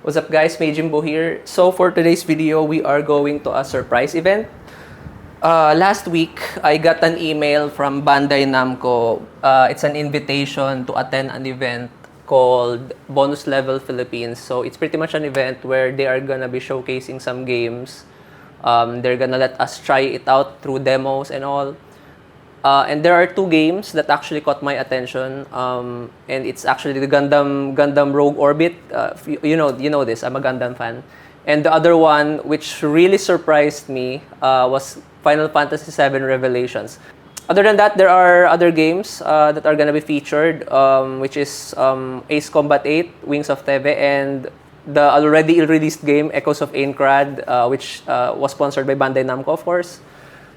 What's up guys, May Jimbo here. So for today's video, we are going to a surprise event. Last week, I got an email from Bandai Namco. It's an invitation to attend an event called Bonus Level Philippines. So it's pretty much an event where they are gonna be showcasing some games. They're gonna let us try it out through demos and all. And there are two games that actually caught my attention, and it's actually the Gundam Rogue Orbit. You know this. I'm a Gundam fan, and the other one, which really surprised me, was Final Fantasy VII Revelations. Other than that, there are other games that are gonna be featured, which is Ace Combat 8, Wings of Teve, and the already released game Echoes of Aincrad, which was sponsored by Bandai Namco, of course,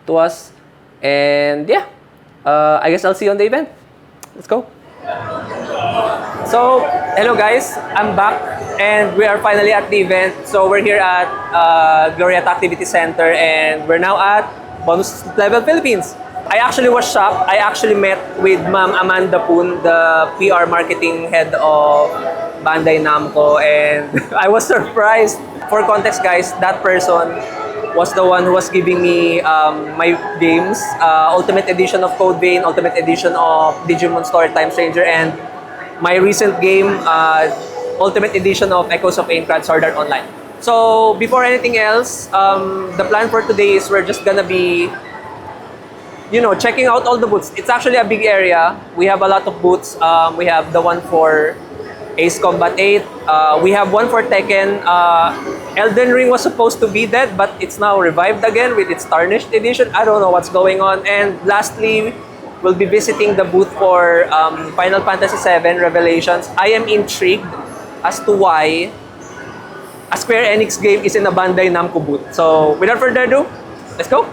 to us. And yeah, I guess I'll see you on the event. Let's go. So, hello guys, I'm back and we are finally at the event. So we're here at Glorieta Activity Center and we're now at Bonus Level Philippines. I actually was shocked. I actually met with Ma'am Amanda Poon, the PR marketing head of Bandai Namco, and I was surprised. For context guys, that person was the one who was giving me my games, Ultimate Edition of Code Vein, Ultimate Edition of Digimon Storytime Stranger, and my recent game, Ultimate Edition of Echoes of Aincrad Sword Art Online. So before anything else, the plan for today is we're just gonna be, checking out all the booths. It's actually a big area. We have a lot of booths. We have the one for Ace Combat 8. We have one for Tekken. Elden Ring was supposed to be dead, but it's now revived again with its Tarnished Edition. I don't know what's going on. And lastly, we'll be visiting the booth for Final Fantasy VII Revelations. I am intrigued as to why a Square Enix game is in a Bandai Namco booth. So without further ado, let's go!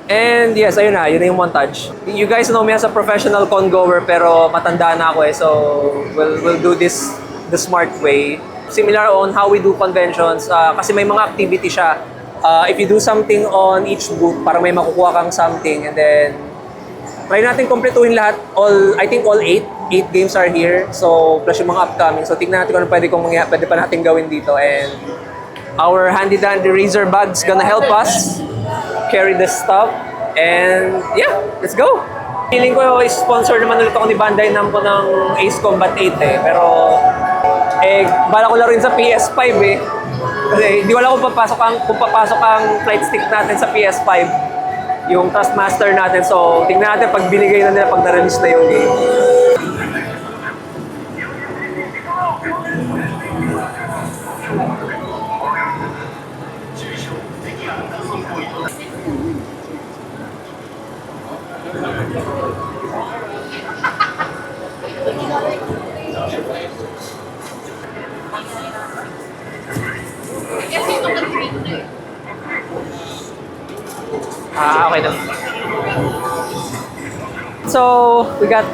And yes, ayun na yung montage. You guys know me as a professional con-goer pero matanda na ako so we'll do this the smart way. Similar on how we do conventions, kasi may mga activity siya. If you do something on each booth, parang may makukuha kang something, and then try natin kumpletuhin lahat. I think all 8 games are here, so plus yung mga upcoming. So tingnan natin kung ano pwede pa natin gawin dito, and our handy dandy razor bag's gonna help us carry the stuff. And yeah, let's go! Feeling ko sponsor naman ulit ako ni Bandai Namco ng Ace Combat 8 pero bala ko lang rin sa PS5 kasi hindi wala kung papasok ang flight stick natin sa PS5, yung Taskmaster natin. So tingnan natin pag binigay na nila, pag na-release na yung game. Okay naman. So, we got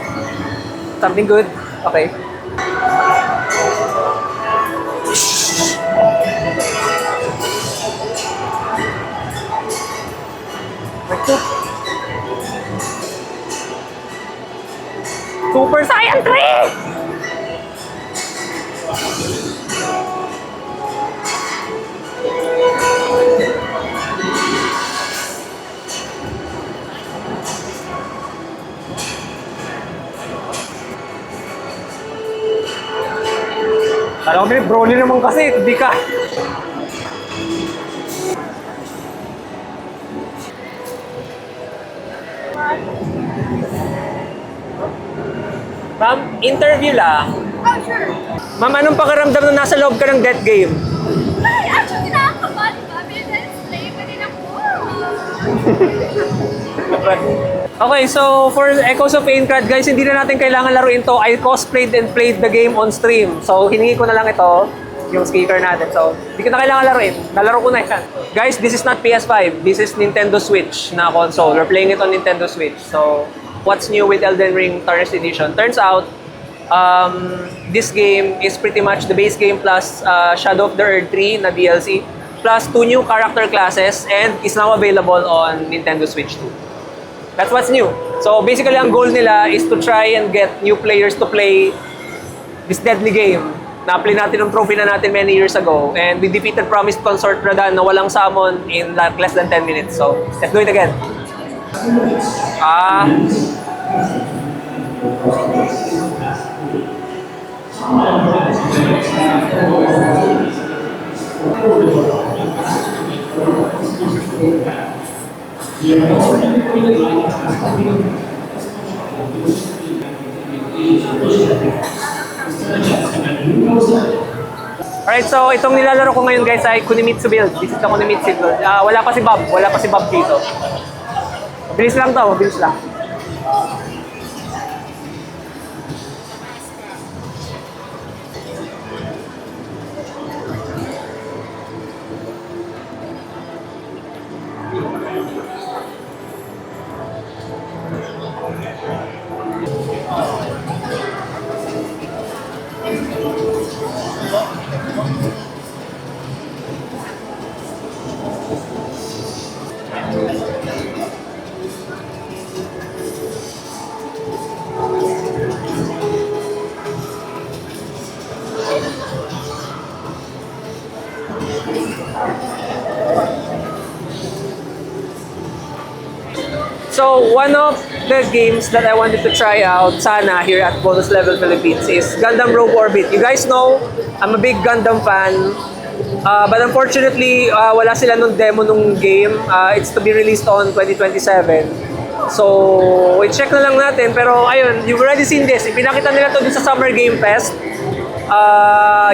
something good. Okay. Super Saiyan 3! Alam ko, Broly naman kasi, hindi ka. Ma'am, interview lang. Oh, sure. Ma'am, anong pakiramdam na nasa loob ka ng death game? Ay, actually, nakakaba, di ba? Bilis, play pa din ako. Okay, so for Echoes of Aincrad, guys, hindi na natin kailangan laruin to. I cosplayed and played the game on stream. So, hiningi ko na lang ito, yung speaker natin. So, hindi ko na kailangan laruin. Nalaro ko na yan. Guys, this is not PS5. This is Nintendo Switch na console. We're playing it on Nintendo Switch. So, what's new with Elden Ring Tarnished Edition? Turns out, this game is pretty much the base game plus Shadow of the Earth 3 na DLC, plus 2 new character classes, and is now available on Nintendo Switch 2. That's what's new. So basically, ang goal nila is to try and get new players to play this deadly game. Na-play natin ng trophy na natin many years ago, and we defeated Promised Consort Radan na walang summon in like less than 10 minutes. So let's do it again. Alright, so itong nilalaro ko ngayon, guys, ay Kunimitsu build. This is the Kunimitsu build. Wala pa si Bob. Wala pa si Bob dito. Mabilis lang to, mabilis lang. So, one of the games that I wanted to try out sana here at Bonus Level Philippines is Gundam Rogue Orbit. You guys know, I'm a big Gundam fan. But unfortunately, wala sila nung demo nung game. It's to be released on 2027. So, i-check na lang natin. Pero ayun, you've already seen this. Ipinakita nila to dun sa Summer Game Fest.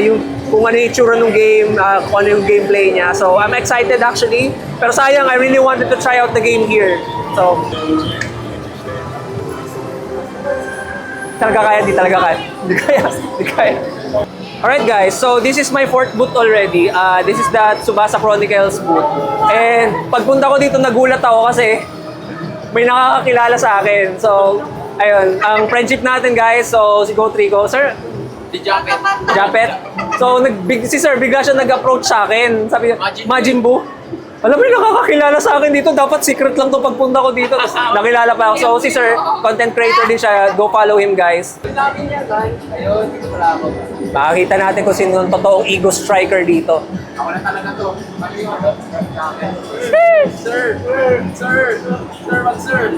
Yung kung ano yung itsura ng game, kung ano yung gameplay niya. So, I'm excited actually. Pero sayang, I really wanted to try out the game here. So, talaga kaya, di talaga kaya. Di kaya, di kaya. Alright guys, so this is my fourth booth already. This is the Tsubasa Chronicles booth. And pagpunta ko dito, nagulat ako kasi may nakakakilala sa akin. So, ayun, ang friendship natin guys. So, si Go Trico. Sir, Si Japet. Japet. So, si Sir, bigla siya nag-approach sa akin. Sabi niya, Majin Buu. Alam mo, nakakakilala sa akin dito. Dapat secret lang to pagpunta ko dito. Tapos nakilala pa ako. So, si Sir, content creator din siya. Go follow him, guys. Namin niya, guys. Ayun, dito pala ako. Makakita natin kung sino ang totoong ego striker dito. Ako na talaga to. Ano yung ano? Sir! Sir! Sir, mag-sir!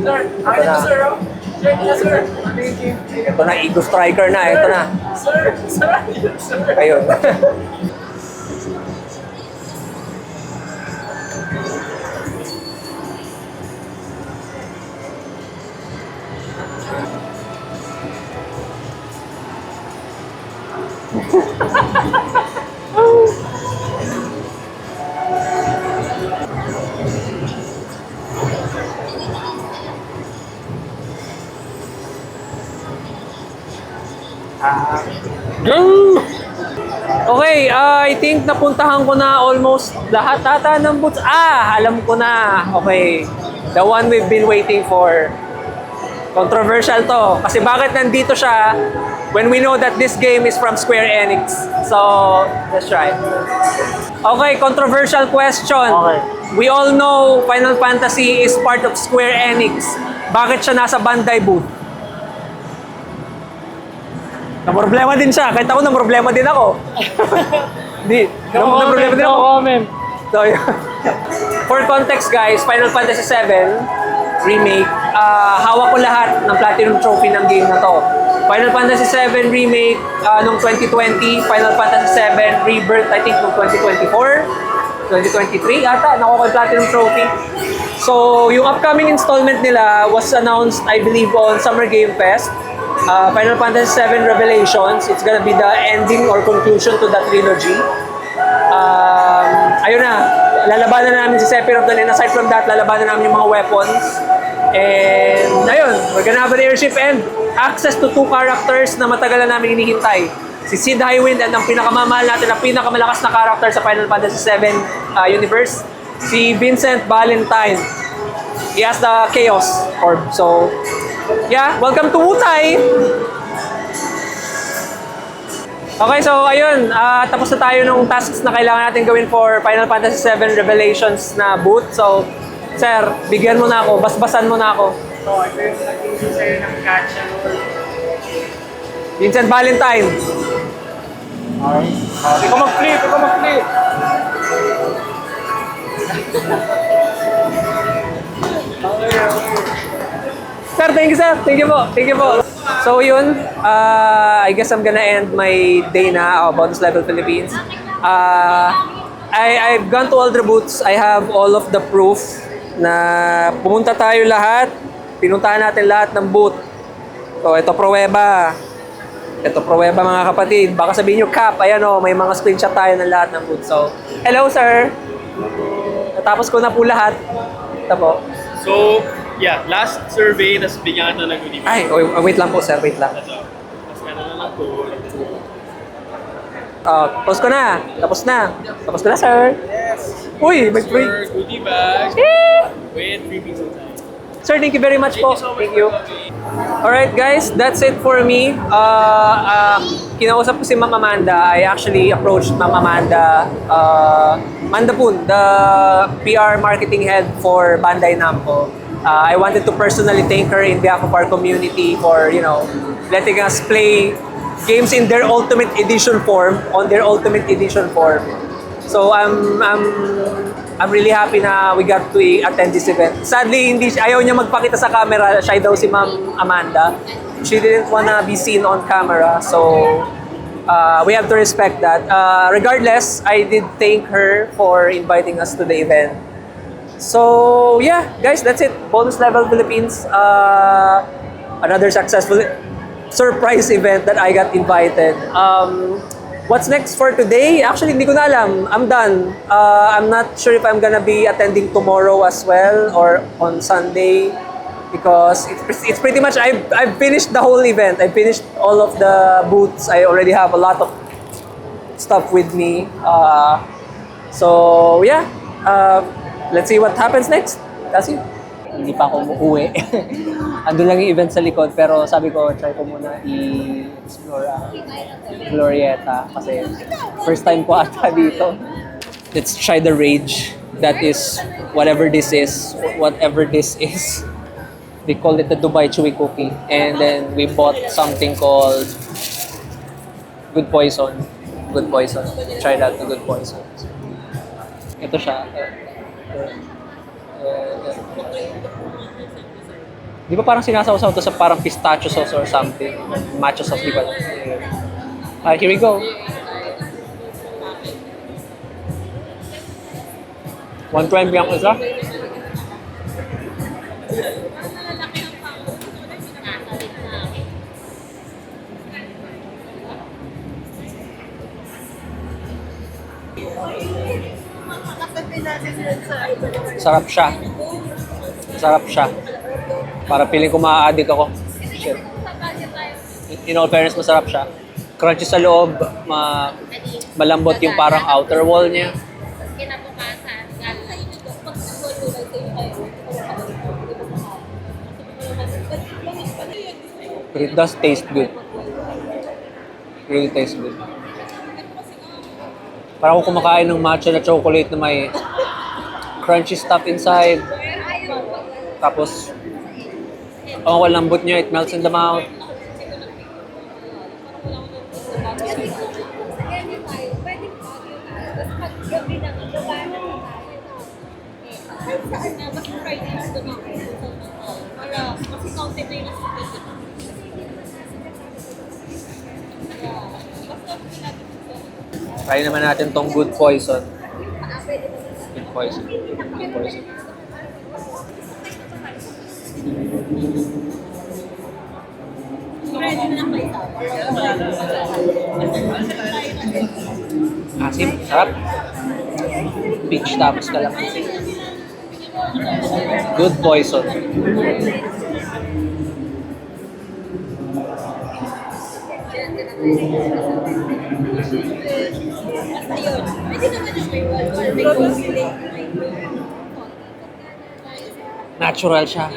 Sir! Akin na, sir, oh! Sir, na, sir! Thank you. Ito na, ego striker na. Ito na. Sir! Sir! Sir! Ayun. Okay, I think napuntahan ko na almost lahat ata ng booths. Alam ko na. Okay, the one we've been waiting for. Controversial to. Kasi bakit nandito siya when we know that this game is from Square Enix? So, let's try. Okay, controversial question. Okay. We all know Final Fantasy is part of Square Enix. Bakit siya nasa Bandai booth? Na-problema din siya. Kahit ako, na-problema din ako. Na-problema din ako. comment. So, yun. For context guys, Final Fantasy 7 Remake, hawak ko lahat ng Platinum Trophy ng game na to. Final Fantasy 7 Remake nung 2020, Final Fantasy 7 Rebirth I think nung 2024, 2023 ata, nakuha ko yung Platinum Trophy. So, yung upcoming installment nila was announced, I believe, on Summer Game Fest. Final Fantasy 7 Revelations. It's gonna be the ending or conclusion to that trilogy. Ayun na, lalabanan na namin si Sephiroth doon, and aside from that, lalabanan namin yung mga weapons. And ayun, we're gonna have an airship and access to 2 characters na matagal na namin hinihintay. Si Sid Highwind and ang pinakamamahal natin, ang pinakamalakas na character sa Final Fantasy 7 universe, si Vincent Valentine. He has the Chaos Orb. So, yeah, welcome to Wutai! Okay, so ayun, tapos na tayo nung tasks na kailangan natin gawin for Final Fantasy 7 Revelations na booth. So, sir, bigyan mo na ako, basbasan mo na ako. So, ito yung nag-issue sa'yo ng gacha roll. Vincent Valentine. Ikaw mag-flip! Ikaw mag-flip! Sir, thank you, sir. Thank you po. Thank you po. So yun, I guess I'm gonna end my day na Bonus Level Philippines. I've gone to all the booths. I have all of the proof na pumunta tayo lahat. Pinuntahan natin lahat ng booth. So ito pruweba. Ito pruweba mga kapatid. Baka sabihin nyo, Cap, ayan o, may mga screenshot tayo ng lahat ng booth. So, hello sir. Natapos ko na po lahat. Ito po. So, yeah, last survey, tas bigyan ka na ng goodie bag. Ay, wait lang po sir, wait lang. Ito. Tas meron na lang po. Tapos ko na. Tapos na. Tapos ko na sir. Yes. Uy, may free. Sir, goodie bag. With freebies on time. Sir, thank you very much po. Thank you so much Thank you. for coming. Alright guys, that's it for me. Kinausap ko si Ma'am Amanda. I actually approached Ma'am Amanda Mandapun, the PR marketing head for Bandai Namco. I wanted to personally thank her in behalf of our community for, you know, letting us play games in their Ultimate Edition form, on their Ultimate Edition form. So I'm really happy na we got to attend this event. Sadly, ayaw niya magpakita sa camera. Shy daw si Ma'am Amanda. She didn't wanna be seen on camera. So, we have to respect that. Regardless, I did thank her for inviting us to the event. So, yeah, guys, that's it. Bonus Level Philippines. Another successful surprise event that I got invited. What's next for today? Actually, hindi ko na alam. I'm done. I'm not sure if I'm gonna be attending tomorrow as well or on Sunday because it's pretty much I've finished the whole event. I finished all of the booths. I already have a lot of stuff with me. So yeah, let's see what happens next. That's it. Hindi pa ako uuwi. Ando lang yung event sa likod pero sabi ko try ko muna i-explore Glorieta kasi first time ko ata dito. Let's try the rage. That is whatever this is. Whatever this is. They call it the Dubai Chewy Cookie. And then we bought something called Good Poison. Good Poison. Try that, the Good Poison. Ito siya. Di ba parang sinasawsaw to sa parang pistachio sauce or something? Matcha sauce, di ba? Here we go. 120 ang isa. Sarap siya. Sarap siya. Para feeling ko ma-addict ako. Shit. In all fairness, masarap siya. Crunchy sa loob, malambot yung parang outer wall niya. But it does taste good. It really tastes good. Parang ako kumakain ng matcha na chocolate na may crunchy stuff inside. Tapos, ang lambot niya, it melts in the mouth. Try naman natin tong Good Poison. Good Poison. Good Poison. Asim, sarap. Peach tapos kalamansi. Good Poison. Ayun. Pwede naman yung may conflict. Natural siya.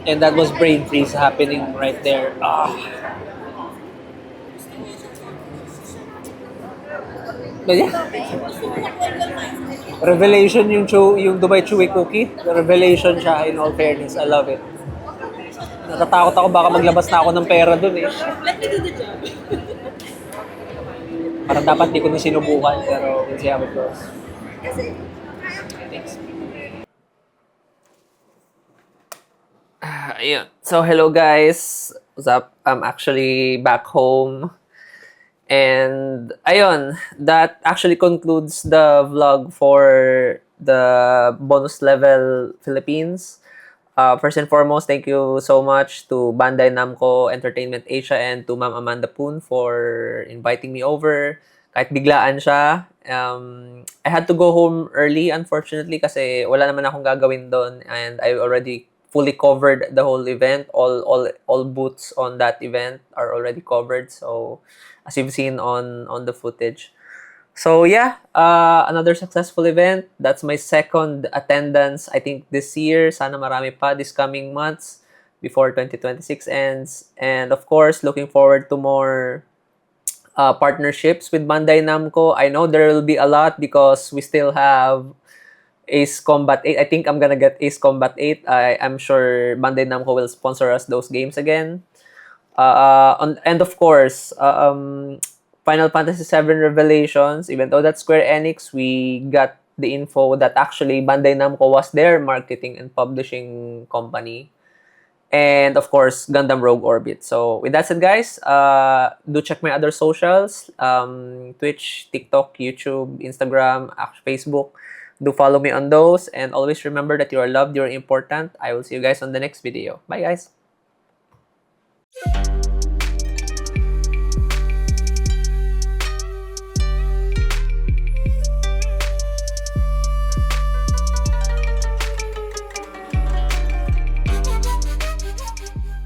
And that was brain freeze happening right there. Ah. But yeah. Revelation yung Dubai Chewy cookie. Revelation siya, in all fairness. I love it. Natatakot ako baka maglabas na ako ng pera dun eh. Let me do the job. Parang dapat di ko na sinubukan, pero we'll see how it goes. Thanks. Ayun. So, hello guys. What's up? I'm actually back home. And, ayun. That actually concludes the vlog for the bonus level Philippines. First and foremost, thank you so much to Bandai Namco Entertainment Asia and to Ma'am Amanda Poon for inviting me over. Kahit biglaan siya. I had to go home early, unfortunately, kasi wala naman akong gagawin doon. And I already fully covered the whole event. All booths on that event are already covered. So, as you've seen on the footage. So yeah, another successful event. That's my second attendance, I think, this year. Sana marami pa this coming months before 2026 ends. And of course, looking forward to more partnerships with Bandai Namco. I know there will be a lot because we still have Ace Combat 8. I think I'm gonna get Ace Combat 8. I'm sure Bandai Namco will sponsor us those games again. And of course, Final Fantasy VII Revelations, even though that's Square Enix, we got the info that actually Bandai Namco was their marketing and publishing company. And of course, Gundam Rogue Orbit. So with that said, guys, do check my other socials, Twitch, TikTok, YouTube, Instagram, Facebook. Do follow me on those. And always remember that you are loved, you're important. I will see you guys on the next video. Bye, guys.